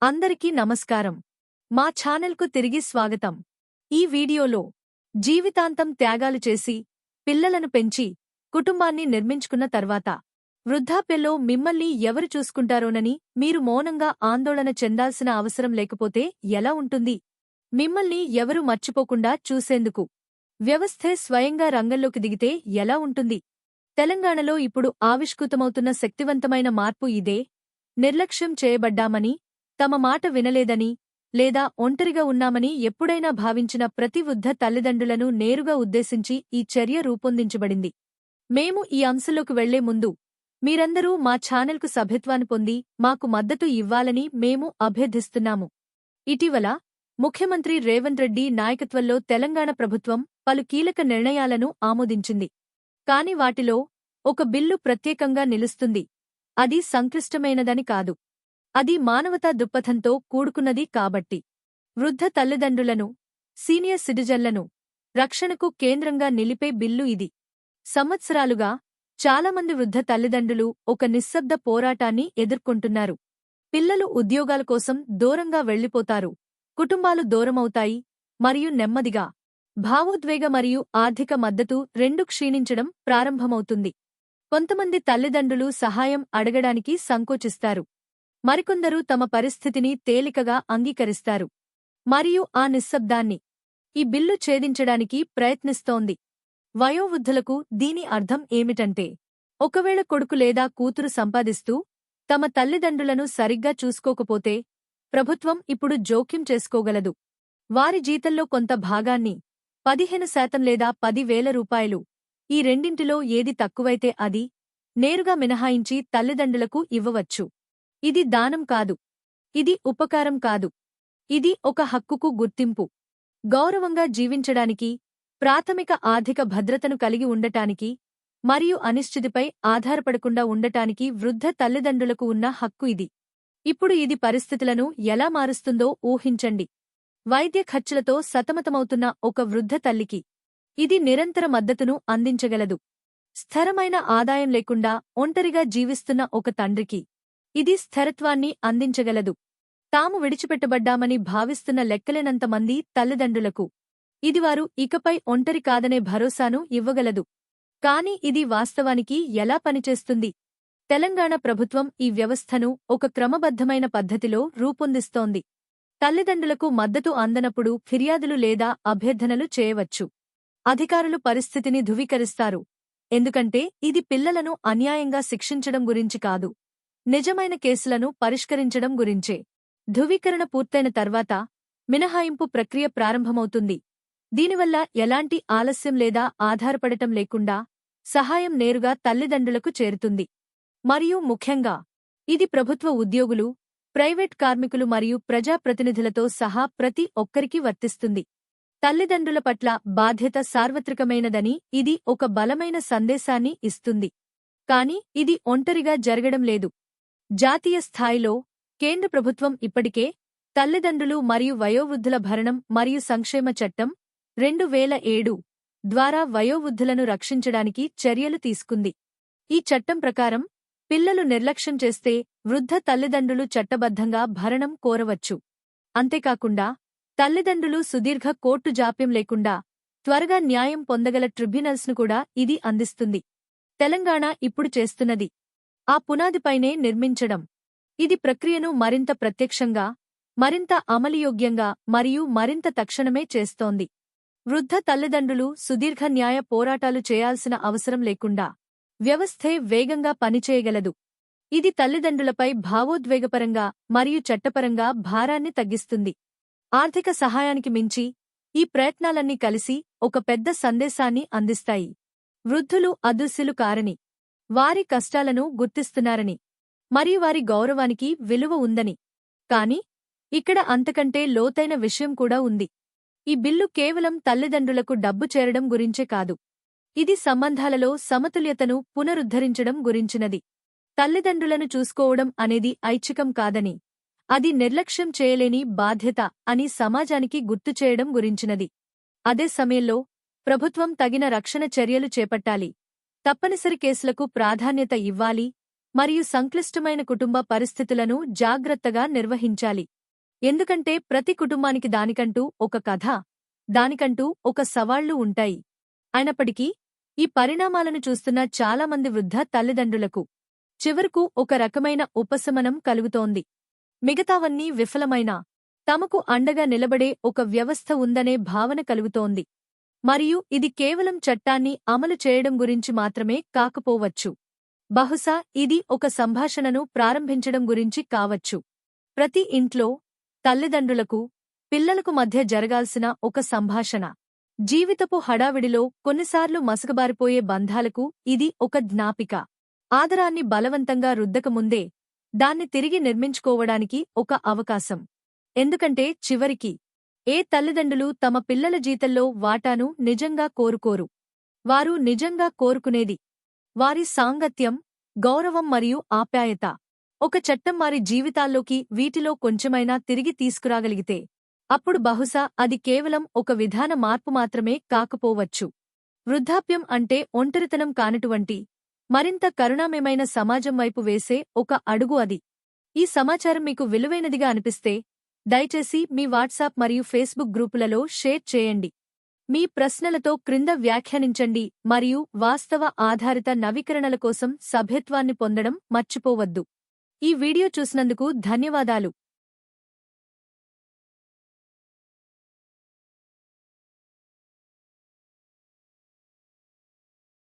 అందరికీ నమస్కారం. మా ఛానల్కు తిరిగి స్వాగతం. ఈ వీడియోలో జీవితాంతం త్యాగాలు చేసి పిల్లలను పెంచి కుటుంబాన్ని నిర్మించుకున్న తర్వాత వృద్ధాప్యంలో మిమ్మల్ని ఎవరు చూసుకుంటారోనని మీరు మౌనంగా ఆందోళన చెందాల్సిన అవసరం లేకపోతే ఎలా ఉంటుంది? మిమ్మల్ని ఎవరు మర్చిపోకుండా చూసేందుకు వ్యవస్థే స్వయంగా రంగంలోకి దిగితే ఎలా ఉంటుంది? తెలంగాణలో ఇప్పుడు ఆవిష్కృతమవుతున్న శక్తివంతమైన మార్పు ఇదే. నిర్లక్ష్యం చేయబడ్డామని, తమ మాట వినలేదని, లేదా ఒంటరిగా ఉన్నామని ఎప్పుడైనా భావించిన ప్రతి వృద్ధ తల్లిదండ్రులను నేరుగా ఉద్దేశించి ఈ చర్య రూపొందించబడింది. మేము ఈ అంశంలోకి వెళ్లే ముందు మీరందరూ మా ఛానల్కు సభ్యత్వాన్ని పొంది మాకు మద్దతు ఇవ్వాలని మేము అభ్యర్థిస్తున్నాము. ఇటీవల ముఖ్యమంత్రి రేవంత్ రెడ్డి నాయకత్వంలో తెలంగాణ ప్రభుత్వం పలు కీలక నిర్ణయాలను ఆమోదించింది. కాని వాటిలో ఒక బిల్లు ప్రత్యేకంగా నిలుస్తుంది. అది సంక్లిష్టమైనదని కాదు, అది మానవతా దృక్పథంతో కూడుకున్నది కాబట్టి. వృద్ధ తల్లిదండ్రులను, సీనియర్ సిటిజన్లను రక్షణకు కేంద్రంగా నిలిపే బిల్లు ఇది. సంవత్సరాలుగా చాలామంది వృద్ధ తల్లిదండ్రులు ఒక నిశ్శబ్ద పోరాటాన్ని ఎదుర్కొంటున్నారు. పిల్లలు ఉద్యోగాల కోసం దూరంగా వెళ్లిపోతారు, కుటుంబాలు దూరమవుతాయి, మరియు నెమ్మదిగా భావోద్వేగ మరియు ఆర్థిక మద్దతు రెండూ క్షీణించడం ప్రారంభమవుతుంది. కొంతమంది తల్లిదండ్రులు సహాయం అడగడానికి సంకోచిస్తారు. మరికొందరు తమ పరిస్థితిని తేలికగా అంగీకరిస్తారు. మరియు ఆ నిశ్శబ్దాన్ని ఈ బిల్లు ఛేదించడానికి ప్రయత్నిస్తోంది. వయోవృద్ధులకు దీని అర్థం ఏమిటంటే, ఒకవేళ కొడుకు లేదా కూతురు సంపాదిస్తూ తమ తల్లిదండ్రులను సరిగ్గా చూసుకోకపోతే ప్రభుత్వం ఇప్పుడు జోక్యం చేసుకోగలదు. వారి జీతంలో కొంత భాగాన్ని 15% లేదా 10,000 రూపాయలు, ఈ రెండింటిలో ఏది తక్కువైతే అది నేరుగా మినహాయించి తల్లిదండ్రులకు ఇవ్వవచ్చు. ఇది దానం కాదు, ఇది ఉపకారం కాదు, ఇది ఒక హక్కుకు గుర్తింపు. గౌరవంగా జీవించడానికి, ప్రాథమిక ఆర్థిక భద్రతను కలిగి ఉండటానికి మరియు అనిశ్చితిపై ఆధారపడకుండా ఉండటానికి వృద్ధ తల్లిదండ్రులకు ఉన్న హక్కు ఇది. ఇప్పుడు ఇది పరిస్థితులను ఎలా మారుస్తుందో ఊహించండి. వైద్య ఖర్చులతో సతమతమవుతున్న ఒక వృద్ధ తల్లికి ఇది నిరంతర మద్దతును అందించగలదు. స్థిరమైన ఆదాయం లేకుండా ఒంటరిగా జీవిస్తున్న ఒక తండ్రికి ఇది స్థిరత్వాన్ని అందించగలదు. తాము విడిచిపెట్టబడ్డామని భావిస్తున్న లెక్కలేనంత మంది తల్లిదండ్రులకు ఇది వారు ఇకపై ఒంటరి కాదనే భరోసాను ఇవ్వగలదు. కాని ఇది వాస్తవానికి ఎలా పనిచేస్తుంది? తెలంగాణ ప్రభుత్వం ఈ వ్యవస్థను ఒక క్రమబద్ధమైన పద్ధతిలో రూపొందిస్తోంది. తల్లిదండ్రులకు మద్దతు అందనప్పుడు ఫిర్యాదులు లేదా అభ్యర్థనలు చేయవచ్చు. అధికారులు పరిస్థితిని ధృవీకరిస్తారు, ఎందుకంటే ఇది పిల్లలను అన్యాయంగా శిక్షించడం గురించి కాదు, నిజమైన కేసులను పరిష్కరించడం గురించే. ధృవీకరణ పూర్తయిన తర్వాత మినహాయింపు ప్రక్రియ ప్రారంభమవుతుంది. దీనివల్ల ఎలాంటి ఆలస్యం లేదా ఆధారపడటం లేకుండా సహాయం నేరుగా తల్లిదండ్రులకు చేరుతుంది. మరియు ముఖ్యంగా ఇది ప్రభుత్వ ఉద్యోగులు, ప్రైవేట్ కార్మికులు మరియు ప్రజాప్రతినిధులతో సహా ప్రతి ఒక్కరికీ వర్తిస్తుంది. తల్లిదండ్రుల పట్ల బాధ్యత సార్వత్రికమైనదని ఇది ఒక బలమైన సందేశాన్ని ఇస్తుంది. కాని ఇది ఒంటరిగా జరగడం లేదు. జాతీయ స్థాయిలో కేంద్ర ప్రభుత్వం ఇప్పటికే తల్లిదండ్రులు మరియు వయోవృద్ధుల భరణం మరియు సంక్షేమ చట్టం 2007 ద్వారా వయోవృద్ధులను రక్షించడానికి చర్యలు తీసుకుంది. ఈ చట్టం ప్రకారం పిల్లలు నిర్లక్ష్యం చేస్తే వృద్ధ తల్లిదండ్రులు చట్టబద్ధంగా భరణం కోరవచ్చు. అంతేకాకుండా తల్లిదండ్రులు సుదీర్ఘ కోర్టు జాప్యం లేకుండా త్వరగా న్యాయం పొందగల ట్రిబ్యునల్స్ను కూడా ఇది అందిస్తుంది. తెలంగాణ ఇప్పుడు చేస్తున్నది ఆ పునాదిపైనే నిర్మించడం. ఇది ప్రక్రియను మరింత ప్రత్యక్షంగా, మరింత అమలుయోగ్యంగా మరియు మరింత తక్షణమే చేస్తోంది. వృద్ధ తల్లిదండ్రులు సుదీర్ఘ న్యాయ పోరాటాలు చేయాల్సిన అవసరం లేకుండా వ్యవస్థే వేగంగా పనిచేయగలదు. ఇది తల్లిదండ్రులపై భావోద్వేగపరంగా మరియు చట్టపరంగా భారాన్ని తగ్గిస్తుంది. ఆర్థిక సహాయానికి మించి ఈ ప్రయత్నాలన్నీ కలిసి ఒక పెద్ద సందేశాన్ని అందిస్తాయి. వృద్ధులు అదృశ్యులు కారని, వారి కష్టాలను గుర్తిస్తున్నారని, మరియు వారి గౌరవానికి విలువ ఉందని. కాని ఇక్కడ అంతకంటే లోతైన విషయం కూడా ఉంది. ఈ బిల్లు కేవలం తల్లిదండ్రులకు డబ్బు చేరడం గురించే కాదు, ఇది సంబంధాలలో సమతుల్యతను పునరుద్ధరించడం గురించినది. తల్లిదండ్రులను చూసుకోవడం అనేది ఐచ్ఛికం కాదని, అది నిర్లక్ష్యం చేయలేని బాధ్యత అని సమాజానికి గుర్తుచేయడం గురించినది. అదే సమయంలో ప్రభుత్వం తగిన రక్షణ చర్యలు చేపట్టాలి, తప్పనిసరి కేసులకు ప్రాధాన్యత ఇవ్వాలి మరియు సంక్లిష్టమైన కుటుంబ పరిస్థితులను జాగ్రత్తగా నిర్వహించాలి. ఎందుకంటే ప్రతి కుటుంబానికి దానికంటూ ఒక కథ, దానికంటూ ఒక సవాళ్లు ఉంటాయి. అయినప్పటికీ ఈ పరిణామాలను చూస్తున్న చాలామంది వృద్ధ తల్లిదండ్రులకు చివరకు ఒక రకమైన ఉపశమనం కలుగుతోంది. మిగతావన్నీ విఫలమైనా తమకు అండగా నిలబడే ఒక వ్యవస్థ ఉందనే భావన కలుగుతోంది. మరియు ఇది కేవలం చట్టాన్ని అమలు చేయడం గురించి మాత్రమే కాకపోవచ్చు. బహుశా ఇది ఒక సంభాషణను ప్రారంభించడం గురించి కావచ్చు. ప్రతి ఇంట్లో తల్లిదండ్రులకు, పిల్లలకు మధ్య జరగాల్సిన ఒక సంభాషణ. జీవితపు హడావిడిలో కొన్నిసార్లు మసకబారిపోయే బంధాలకు ఇది ఒక జ్ఞాపిక. ఆదరాన్ని బలవంతంగా రుద్దకముందే దాన్ని తిరిగి నిర్మించుకోవడానికి ఒక అవకాశం. ఎందుకంటే చివరికి ఏ తల్లిదండ్రులు తమ పిల్లల జీవితంలో వాటాను నిజంగా కోరుకోరు. వారు నిజంగా కోరుకునేది వారి సాంగత్యం, గౌరవం మరియు ఆప్యాయత. ఒక చట్టం వారి జీవితాల్లోకి వీటిలో కొంచెమైనా తిరిగి తీసుకురాగలిగితే అప్పుడు బహుశా అది కేవలం ఒక విధాన మార్పు మాత్రమే కాకపోవచ్చు. వృద్ధాప్యం అంటే ఒంటరితనం కానటువంటి మరింత కరుణామయమైన సమాజం వైపు వేసే ఒక అడుగు అది. ఈ సమాచారం మీకు విలువైనదిగా అనిపిస్తే దయచేసి మీ వాట్సాప్ మరియు ఫేస్బుక్ గ్రూపులలో షేర్ చేయండి. మీ ప్రశ్నలతో క్రింద వ్యాఖ్యానించండి మరియు వాస్తవ ఆధారిత నవీకరణల కోసం సభ్యత్వాన్ని పొందడం మర్చిపోవద్దు. ఈ వీడియో చూసినందుకు ధన్యవాదాలు.